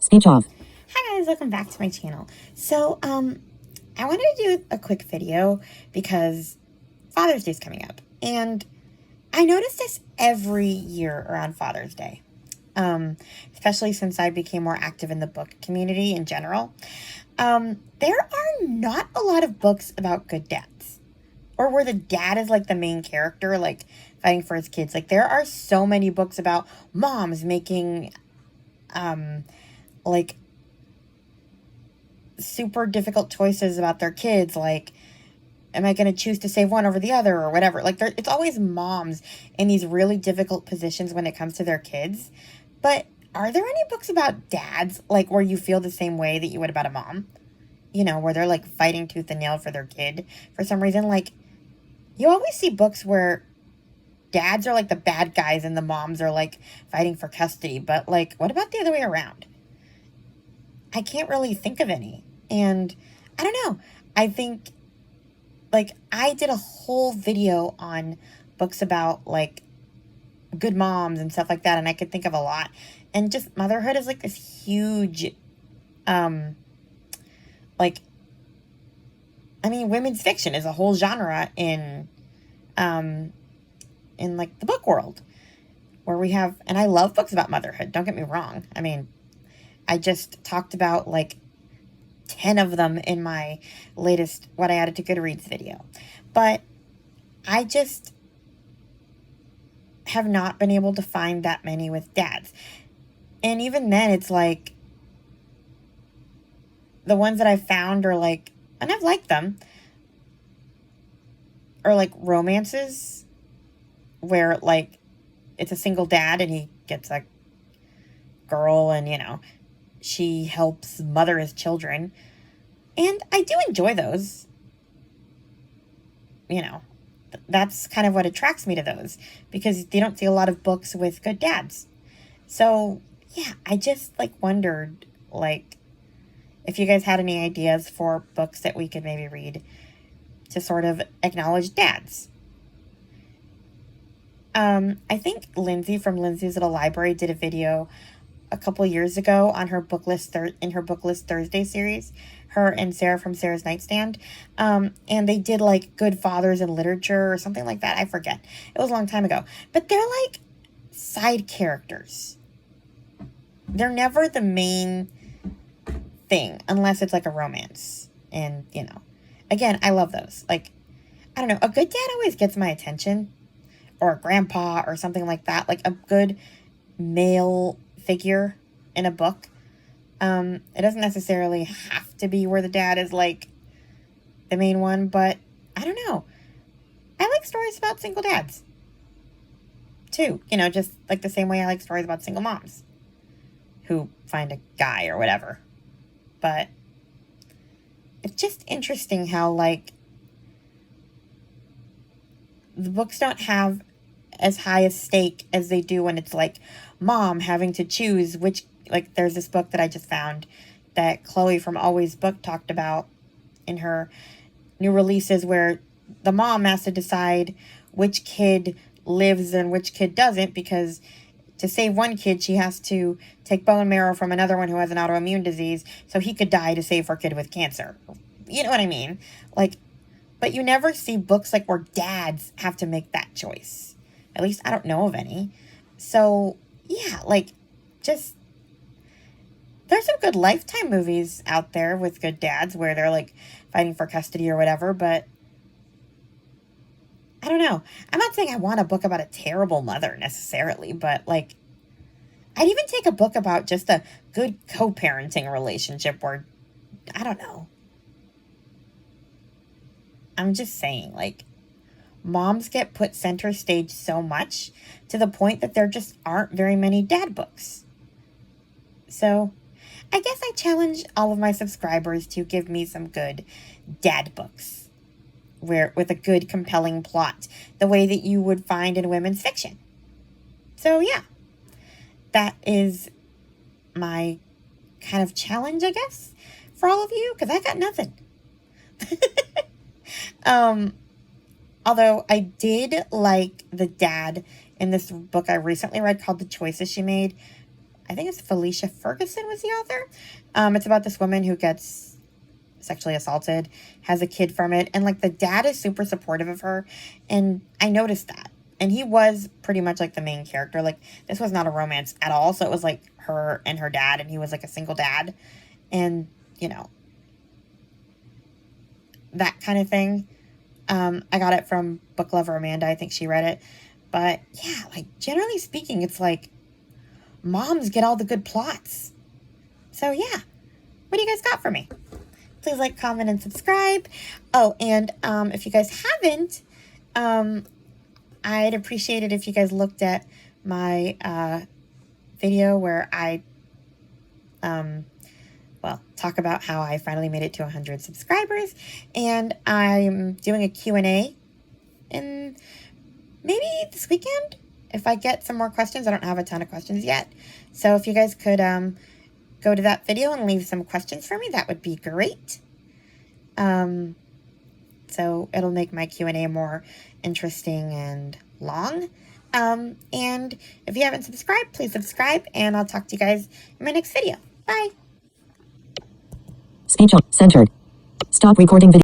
Speech off. Hi guys, welcome back to my channel. So, I wanted to do a quick video because Father's Day is coming up. And I notice this every year around Father's Day. Especially since I became more active in the book community in general. There are not a lot of books about good dads. Or where the dad is like the main character, like fighting for his kids. Like there are so many books about moms making, like super difficult choices about their kids, like am I going to choose to save one over the other or whatever. Like it's always moms in these really difficult positions when it comes to their kids. But are there any books about dads, like where you feel the same way that you would about a mom, you know, where they're like fighting tooth and nail for their kid for some reason? Like you always see books where dads are like the bad guys and the moms are like fighting for custody, but like what about the other way around? I can't really think of any. And I don't know. I think, like, I did a whole video on books about, like, good moms and stuff like that, and I could think of a lot. And just motherhood is, like, this huge, like, I mean, women's fiction is a whole genre in like, the book world. Where we have, and I love books about motherhood, don't get me wrong. I mean, I just talked about, like, 10 of them in my latest What I Added to Goodreads video. But I just have not been able to find that many with dads. And even then, it's like, the ones that I've found are like, and I've liked them, are like romances where, like, it's a single dad and he gets a girl and, you know, she helps mother his children. And I do enjoy those. You know, that's kind of what attracts me to those. Because you don't see a lot of books with good dads. So, yeah, I just, like, wondered, like, if you guys had any ideas for books that we could maybe read to sort of acknowledge dads. I think Lindsay from Lindsay's Little Library did a video a couple years ago on her book list in her book list Thursday series, her and Sarah from Sarah's Nightstand, and they did like good fathers in literature or something like that. I forget, it was a long time ago, but they're like side characters. They're never the main thing unless it's like a romance. And you know, again, I love those. Like, I don't know, a good dad always gets my attention, or a grandpa or something like that, like a good male figure in a book. It doesn't necessarily have to be where the dad is like the main one, but I don't know. I like stories about single dads too, you know, just like the same way I like stories about single moms who find a guy or whatever. But it's just interesting how, like, the books don't have as high a stake as they do when it's like mom having to choose which, like, there's this book that I just found that Chloe from Always Book talked about in her new releases, where the mom has to decide which kid lives and which kid doesn't, because to save one kid she has to take bone marrow from another one who has an autoimmune disease so he could die to save her kid with cancer. You know what I mean? Like, but you never see books like where dads have to make that choice. At least I don't know of any. So, yeah, like, just, there's some good Lifetime movies out there with good dads where they're, like, fighting for custody or whatever, but I don't know. I'm not saying I want a book about a terrible mother necessarily, but, like, I'd even take a book about just a good co-parenting relationship where, I don't know. I'm just saying, like, moms get put center stage so much to the point that there just aren't very many dad books. So, I guess I challenge all of my subscribers to give me some good dad books where with a good, compelling plot, the way that you would find in women's fiction. So, yeah, that is my kind of challenge, I guess, for all of you, because I got nothing. Although I did like the dad in this book I recently read called The Choices She Made. I think it's Felicia Ferguson was the author. It's about this woman who gets sexually assaulted, has a kid from it, and like the dad is super supportive of her, and I noticed that. And he was pretty much like the main character. Like, this was not a romance at all, so it was like her and her dad, and he was like a single dad, and that kind of thing. I got it from Book Lover Amanda. I think she read it. But yeah, like generally speaking, it's like moms get all the good plots. So yeah, what do you guys got for me? Please like, comment, and subscribe. Oh, and if you guys haven't, I'd appreciate it if you guys looked at my video where I talk about how I finally made it to 100 subscribers, and I'm doing a Q&A in maybe this weekend if I get some more questions. I don't have a ton of questions yet, so if you guys could go to that video and leave some questions for me, that would be great. So it'll make my Q&A more interesting and long. And if you haven't subscribed, please subscribe, and I'll talk to you guys in my next video. Bye. Speech on. Centered. Stop recording video.